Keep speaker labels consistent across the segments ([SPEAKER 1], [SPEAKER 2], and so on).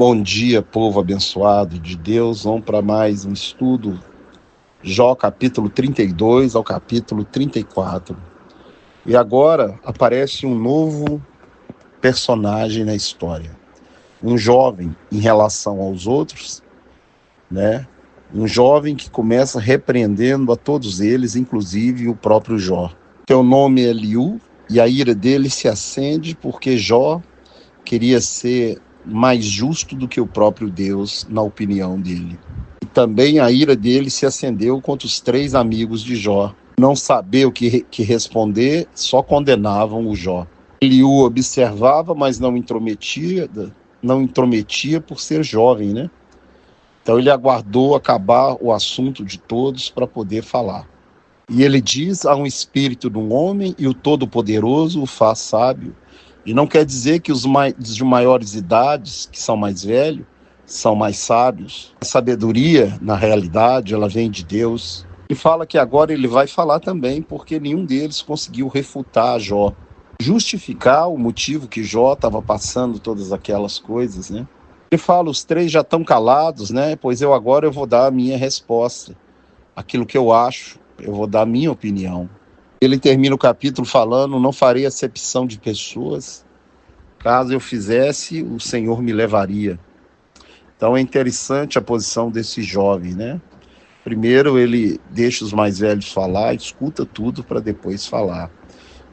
[SPEAKER 1] Bom dia, povo abençoado de Deus. Vamos para mais um estudo. Jó, capítulo 32 ao capítulo 34. E agora aparece um novo personagem na história. Um jovem em relação aos outros, né? Um jovem que começa repreendendo a todos eles, inclusive o próprio Jó. Seu nome é Eliú, e a ira dele se acende porque Jó queria ser mais justo do que o próprio Deus, na opinião dele. E também a ira dele se acendeu contra os 3 amigos de Jó. Não saber o que responder, só condenavam o Jó. Eliú observava, mas não intrometia por ser jovem, né? Então ele aguardou acabar o assunto de todos para poder falar. E ele diz: há um espírito de um homem e o Todo-Poderoso o faz sábio. E não quer dizer que os de maiores idades, que são mais velhos, são mais sábios. A sabedoria, na realidade, ela vem de Deus. E fala que agora ele vai falar também, porque nenhum deles conseguiu refutar Jó, justificar o motivo que Jó estava passando todas aquelas coisas, né? Ele fala: os 3 já estão calados, né? Pois eu vou dar a minha resposta. Aquilo que eu acho, eu vou dar a minha opinião. Ele termina o capítulo falando: não farei acepção de pessoas. Caso eu fizesse, o Senhor me levaria. Então é interessante a posição desse jovem, né? Primeiro ele deixa os mais velhos falar, escuta tudo para depois falar.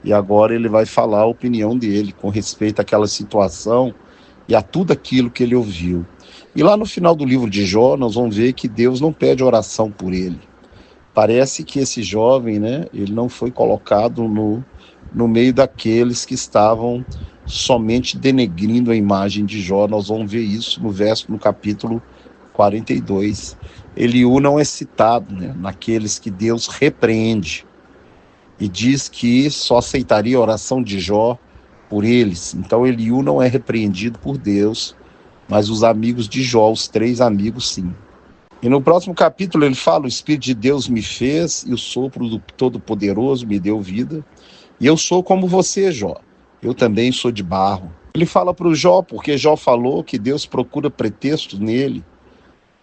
[SPEAKER 1] E agora ele vai falar a opinião dele com respeito àquela situação e a tudo aquilo que ele ouviu. E lá no final do livro de Jó, nós vamos ver que Deus não pede oração por ele. Parece que esse jovem, né, ele não foi colocado no meio daqueles que estavam somente denegrindo a imagem de Jó. Nós vamos ver isso no capítulo 42. Eliú não é citado, né, naqueles que Deus repreende e diz que só aceitaria a oração de Jó por eles. Então Eliú não é repreendido por Deus, mas os amigos de Jó, os 3 amigos, sim. E no próximo capítulo ele fala: o Espírito de Deus me fez e o sopro do Todo-Poderoso me deu vida. E eu sou como você, Jó. Eu também sou de barro. Ele fala para o Jó, porque Jó falou que Deus procura pretexto nele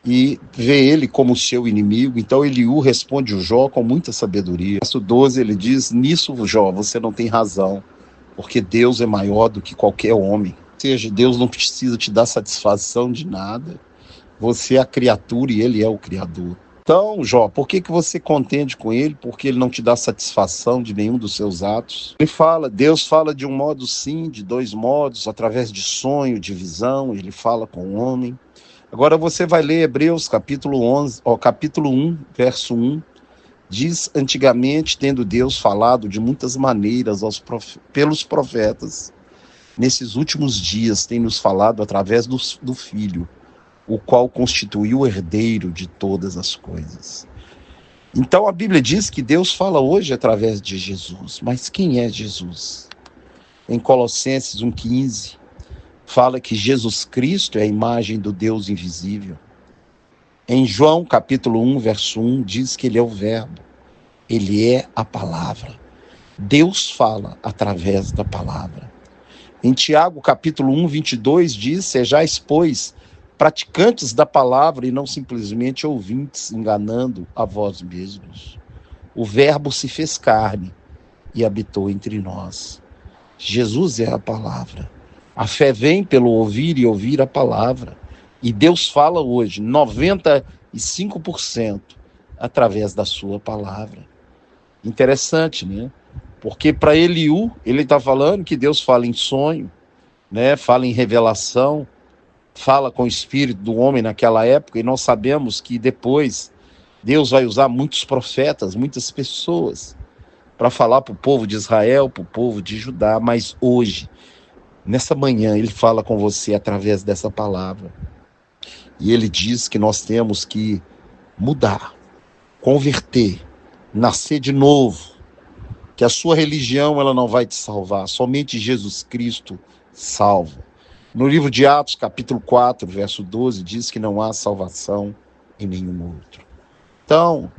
[SPEAKER 1] e vê ele como seu inimigo. Então Eliú responde o Jó com muita sabedoria. No verso 12 ele diz: nisso, Jó, você não tem razão, porque Deus é maior do que qualquer homem. Ou seja, Deus não precisa te dar satisfação de nada. Você é a criatura e ele é o Criador. Então, Jó, por que você contende com ele? Porque ele não te dá satisfação de nenhum dos seus atos. Deus fala de um modo sim, de 2 modos, através de sonho, de visão, ele fala com o homem. Agora você vai ler Hebreus capítulo 1, verso 1. Diz: antigamente, tendo Deus falado de muitas maneiras pelos profetas, nesses últimos dias tem nos falado através do Filho, o qual constituiu o herdeiro de todas as coisas. Então a Bíblia diz que Deus fala hoje através de Jesus. Mas quem é Jesus? Em Colossenses 1,15, fala que Jesus Cristo é a imagem do Deus invisível. Em João capítulo 1, verso 1, diz que ele é o Verbo. Ele é a palavra. Deus fala através da palavra. Em Tiago capítulo 1, 22, diz: sejais, pois, praticantes da palavra e não simplesmente ouvintes, enganando a vós mesmos. O Verbo se fez carne e habitou entre nós. Jesus é a palavra. A fé vem pelo ouvir e ouvir a palavra. E Deus fala hoje 95% através da sua palavra. Interessante, né? Porque para Eliú, ele está falando que Deus fala em sonho, né? Fala em revelação, fala com o espírito do homem naquela época, e nós sabemos que depois Deus vai usar muitos profetas, muitas pessoas, para falar para o povo de Israel, para o povo de Judá. Mas hoje, nessa manhã, ele fala com você através dessa palavra. E ele diz que nós temos que mudar, converter, nascer de novo, que a sua religião ela não vai te salvar, somente Jesus Cristo salva. No livro de Atos, capítulo 4, verso 12, diz que não há salvação em nenhum outro. Então,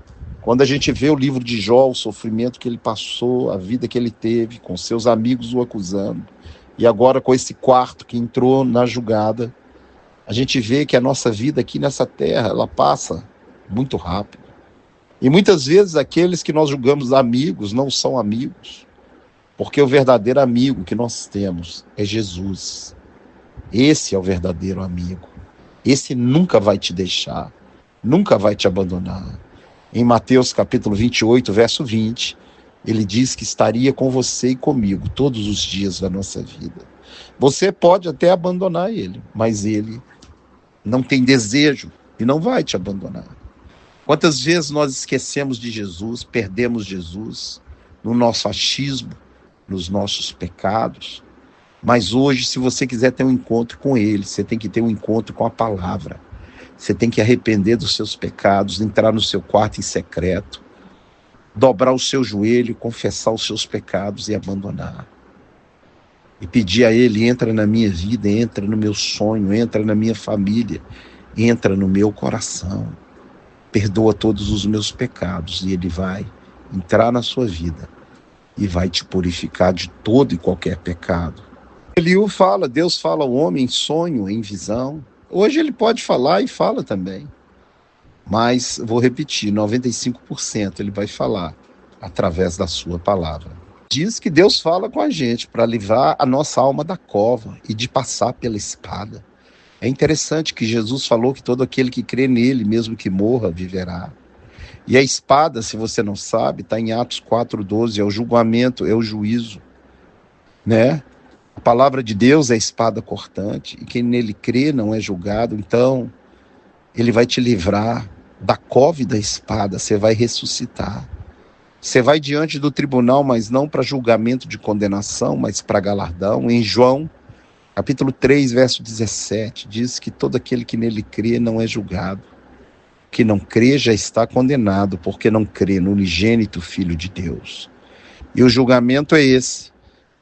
[SPEAKER 1] quando a gente vê o livro de Jó, o sofrimento que ele passou, a vida que ele teve, com seus amigos o acusando, e agora com esse quarto que entrou na julgada, a gente vê que a nossa vida aqui nessa terra, ela passa muito rápido. E muitas vezes aqueles que nós julgamos amigos não são amigos, porque o verdadeiro amigo que nós temos é Jesus. Esse é o verdadeiro amigo. Esse nunca vai te deixar, nunca vai te abandonar. Em Mateus capítulo 28, verso 20, ele diz que estaria com você e comigo todos os dias da nossa vida. Você pode até abandonar ele, mas ele não tem desejo e não vai te abandonar. Quantas vezes nós esquecemos de Jesus, perdemos Jesus no nosso achismo, nos nossos pecados. Mas hoje, se você quiser ter um encontro com ele, você tem que ter um encontro com a palavra. Você tem que arrepender dos seus pecados, entrar no seu quarto em secreto, dobrar o seu joelho, confessar os seus pecados e abandonar. E pedir a ele: entra na minha vida, entra no meu sonho, entra na minha família, entra no meu coração. Perdoa todos os meus pecados, e ele vai entrar na sua vida e vai te purificar de todo e qualquer pecado. Eliú fala, Deus fala ao homem em sonho, em visão. Hoje ele pode falar e fala também. Mas, vou repetir, 95% ele vai falar através da sua palavra. Diz que Deus fala com a gente para livrar a nossa alma da cova e de passar pela espada. É interessante que Jesus falou que todo aquele que crê nele, mesmo que morra, viverá. E a espada, se você não sabe, está em Atos 4:12, é o julgamento, é o juízo, né? A palavra de Deus é a espada cortante, e quem nele crê não é julgado. Então, ele vai te livrar da cova e da espada, você vai ressuscitar. Você vai diante do tribunal, mas não para julgamento de condenação, mas para galardão. Em João, capítulo 3, verso 17, diz que todo aquele que nele crê não é julgado. Que não crê já está condenado, porque não crê no unigênito Filho de Deus. E o julgamento é esse: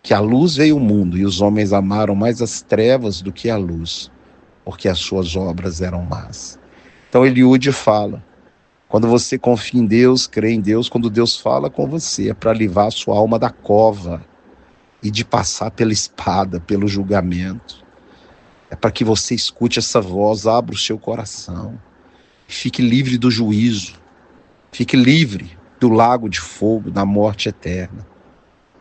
[SPEAKER 1] que a luz veio ao mundo, e os homens amaram mais as trevas do que a luz, porque as suas obras eram más. Então Eliúde fala, quando você confia em Deus, crê em Deus, quando Deus fala com você, é para livrar a sua alma da cova e de passar pela espada, pelo julgamento. É para que você escute essa voz, abra o seu coração, fique livre do juízo, fique livre do lago de fogo, da morte eterna.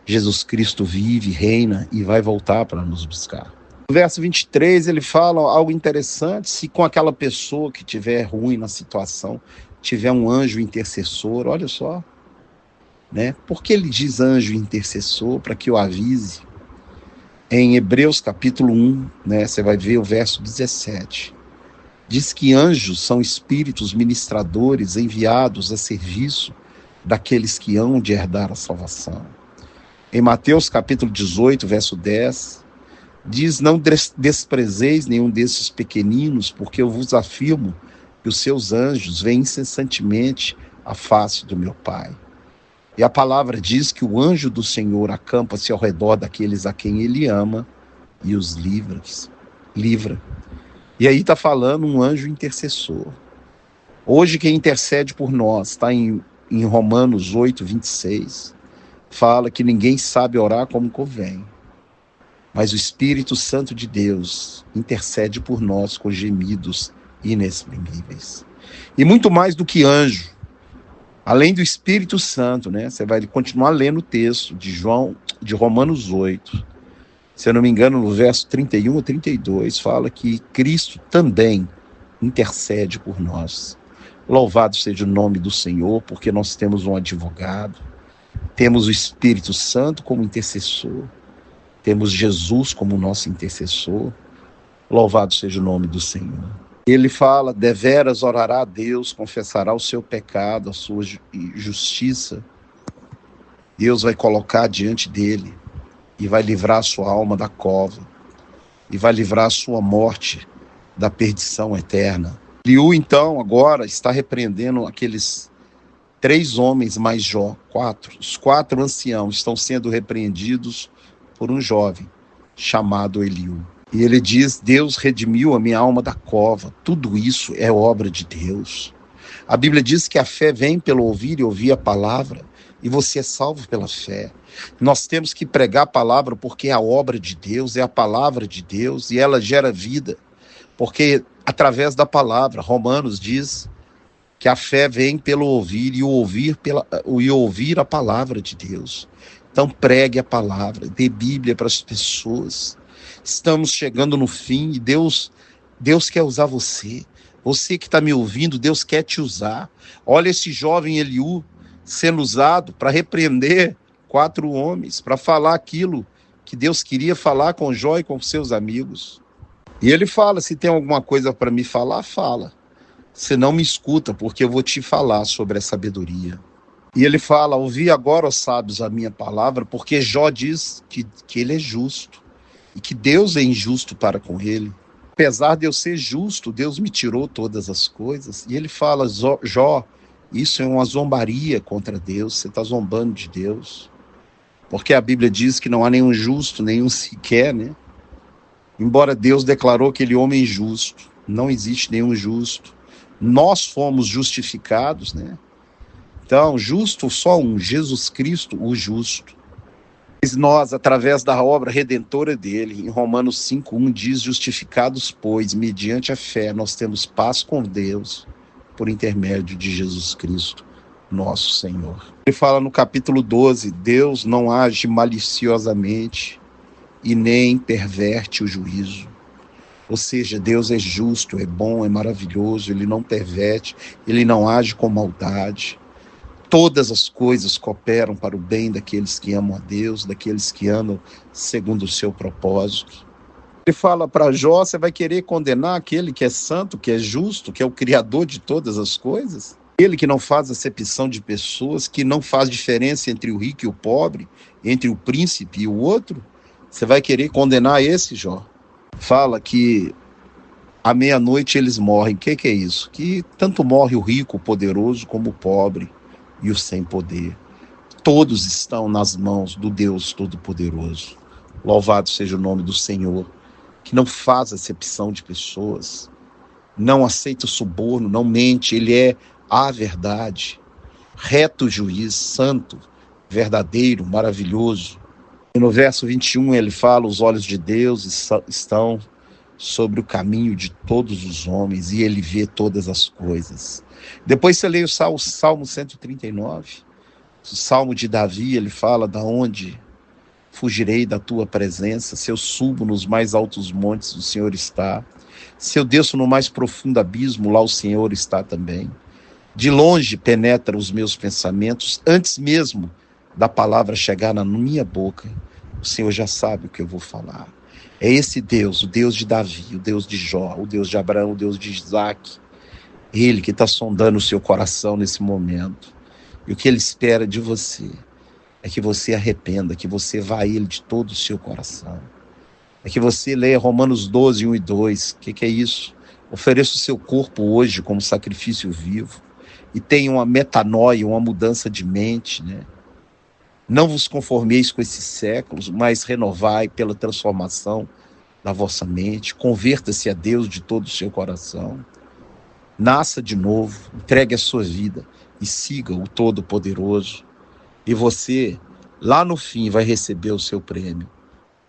[SPEAKER 1] Jesus Cristo vive, reina e vai voltar para nos buscar. No verso 23 ele fala algo interessante: se com aquela pessoa que estiver ruim na situação, tiver um anjo intercessor, olha só, né? Por que ele diz anjo intercessor? Para que o avise. Em Hebreus capítulo 1, né, você vai ver o verso 17. Diz que anjos são espíritos ministradores enviados a serviço daqueles que hão de herdar a salvação. Em Mateus capítulo 18, verso 10, diz: não desprezeis nenhum desses pequeninos, porque eu vos afirmo que os seus anjos veem incessantemente a face do meu Pai. E a palavra diz que o anjo do Senhor acampa-se ao redor daqueles a quem ele ama e os livra. E aí está falando um anjo intercessor. Hoje quem intercede por nós está em Romanos 8, 26. Fala que ninguém sabe orar como convém, mas o Espírito Santo de Deus intercede por nós com gemidos inexprimíveis. E muito mais do que anjo, além do Espírito Santo, né? Você vai continuar lendo o texto de Romanos 8. Se eu não me engano, no verso 31 ou 32, fala que Cristo também intercede por nós. Louvado seja o nome do Senhor, porque nós temos um advogado. Temos o Espírito Santo como intercessor. Temos Jesus como nosso intercessor. Louvado seja o nome do Senhor. Ele fala: deveras orará a Deus, confessará o seu pecado, a sua justiça. Deus vai colocar diante dele e vai livrar a sua alma da cova. E vai livrar a sua morte da perdição eterna. Eliú, então, agora está repreendendo aqueles 3 homens mais Jó, 4. Os 4 anciãos estão sendo repreendidos por um jovem chamado Eliú. E ele diz: Deus redimiu a minha alma da cova. Tudo isso é obra de Deus. A Bíblia diz que a fé vem pelo ouvir e ouvir a palavra, e você é salvo pela fé. Nós temos que pregar a palavra porque é a obra de Deus, é a palavra de Deus, e ela gera vida. porque através da palavra, Romanos diz que a fé vem pelo ouvir e ouvir a palavra de Deus. Então pregue a palavra, dê Bíblia para as pessoas. Estamos chegando no fim e Deus quer usar você. Você que está me ouvindo, Deus quer te usar. Olha esse jovem Eliú sendo usado para repreender 4 homens, para falar aquilo que Deus queria falar com Jó e com seus amigos. E ele fala, se tem alguma coisa para me falar, fala. Você não me escuta, porque eu vou te falar sobre a sabedoria. E ele fala, ouvi agora, ó sábios, a minha palavra, porque Jó diz que ele é justo e que Deus é injusto para com ele. Apesar de eu ser justo, Deus me tirou todas as coisas. E ele fala, Jó, isso é uma zombaria contra Deus, você está zombando de Deus. Porque a Bíblia diz que não há nenhum justo, nenhum sequer, né? Embora Deus declarou que ele é homem justo, não existe nenhum justo. Nós fomos justificados, né? Então, justo só um, Jesus Cristo, o justo. Mas nós, através da obra redentora dele, em Romanos 5:1 diz, justificados, pois, mediante a fé, nós temos paz com Deus, por intermédio de Jesus Cristo, nosso Senhor. Ele fala no capítulo 12, Deus não age maliciosamente e nem perverte o juízo. Ou seja, Deus é justo, é bom, é maravilhoso, ele não perverte, ele não age com maldade. Todas as coisas cooperam para o bem daqueles que amam a Deus, daqueles que andam segundo o seu propósito. Ele fala para Jó, você vai querer condenar aquele que é santo, que é justo, que é o Criador de todas as coisas? Ele que não faz acepção de pessoas, que não faz diferença entre o rico e o pobre, entre o príncipe e o outro? Você vai querer condenar esse, Jó? Fala que à meia-noite eles morrem. O que é isso? Que tanto morre o rico, o poderoso, como o pobre e o sem poder. Todos estão nas mãos do Deus Todo-Poderoso. Louvado seja o nome do Senhor, que não faz acepção de pessoas, não aceita suborno, não mente, ele é a verdade, reto juiz, santo, verdadeiro, maravilhoso. E no verso 21 ele fala, os olhos de Deus estão sobre o caminho de todos os homens e ele vê todas as coisas. Depois você lê o Salmo 139, o Salmo de Davi, ele fala, da onde fugirei da tua presença, se eu subo nos mais altos montes, o Senhor está. Se eu desço no mais profundo abismo, lá o Senhor está também. De longe penetra os meus pensamentos, antes mesmo da palavra chegar na minha boca, o Senhor já sabe o que eu vou falar. É esse Deus, o Deus de Davi, o Deus de Jó, o Deus de Abraão, o Deus de Isaac. Ele que está sondando o seu coração nesse momento. E o que ele espera de você é que você arrependa, que você vá a ele de todo o seu coração. É que você leia Romanos 12, 1 e 2. O que é isso? Ofereça o seu corpo hoje como sacrifício vivo e tenha uma metanoia, uma mudança de mente, né? Não vos conformeis com esses séculos, mas renovai pela transformação da vossa mente. Converta-se a Deus de todo o seu coração. Nasça de novo, entregue a sua vida e siga o Todo-Poderoso. E você, lá no fim, vai receber o seu prêmio.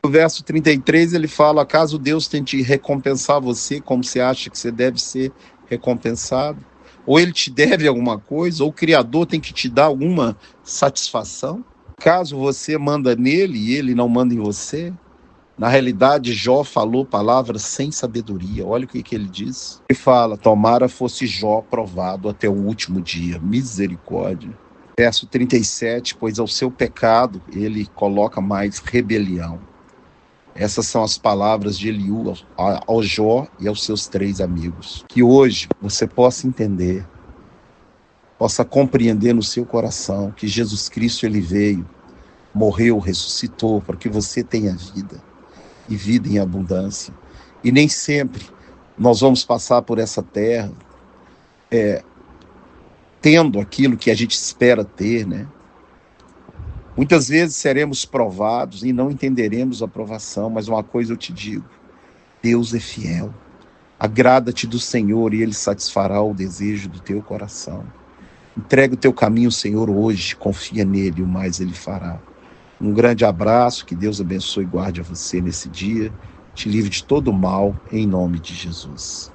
[SPEAKER 1] No verso 33, ele fala, acaso Deus tem te recompensar você como você acha que você deve ser recompensado? Ou ele te deve alguma coisa? Ou o Criador tem que te dar alguma satisfação? Caso você manda nele e ele não manda em você? Na realidade, Jó falou palavras sem sabedoria. Olha o que ele diz. Ele fala, tomara fosse Jó provado até o último dia. Misericórdia. Verso 37, pois ao seu pecado ele coloca mais rebelião. Essas são as palavras de Eliú ao Jó e aos seus 3 amigos. Que hoje você possa entender, possa compreender no seu coração que Jesus Cristo ele veio, morreu, ressuscitou para que você tenha vida e vida em abundância. E nem sempre nós vamos passar por essa terra tendo aquilo que a gente espera ter, né? Muitas vezes seremos provados e não entenderemos a provação, mas uma coisa eu te digo, Deus é fiel. Agrada-te do Senhor e Ele satisfará o desejo do teu coração. Entrega o teu caminho ao Senhor hoje, confia nele, o mais Ele fará. Um grande abraço, que Deus abençoe e guarde a você nesse dia. te livre de todo mal, em nome de Jesus.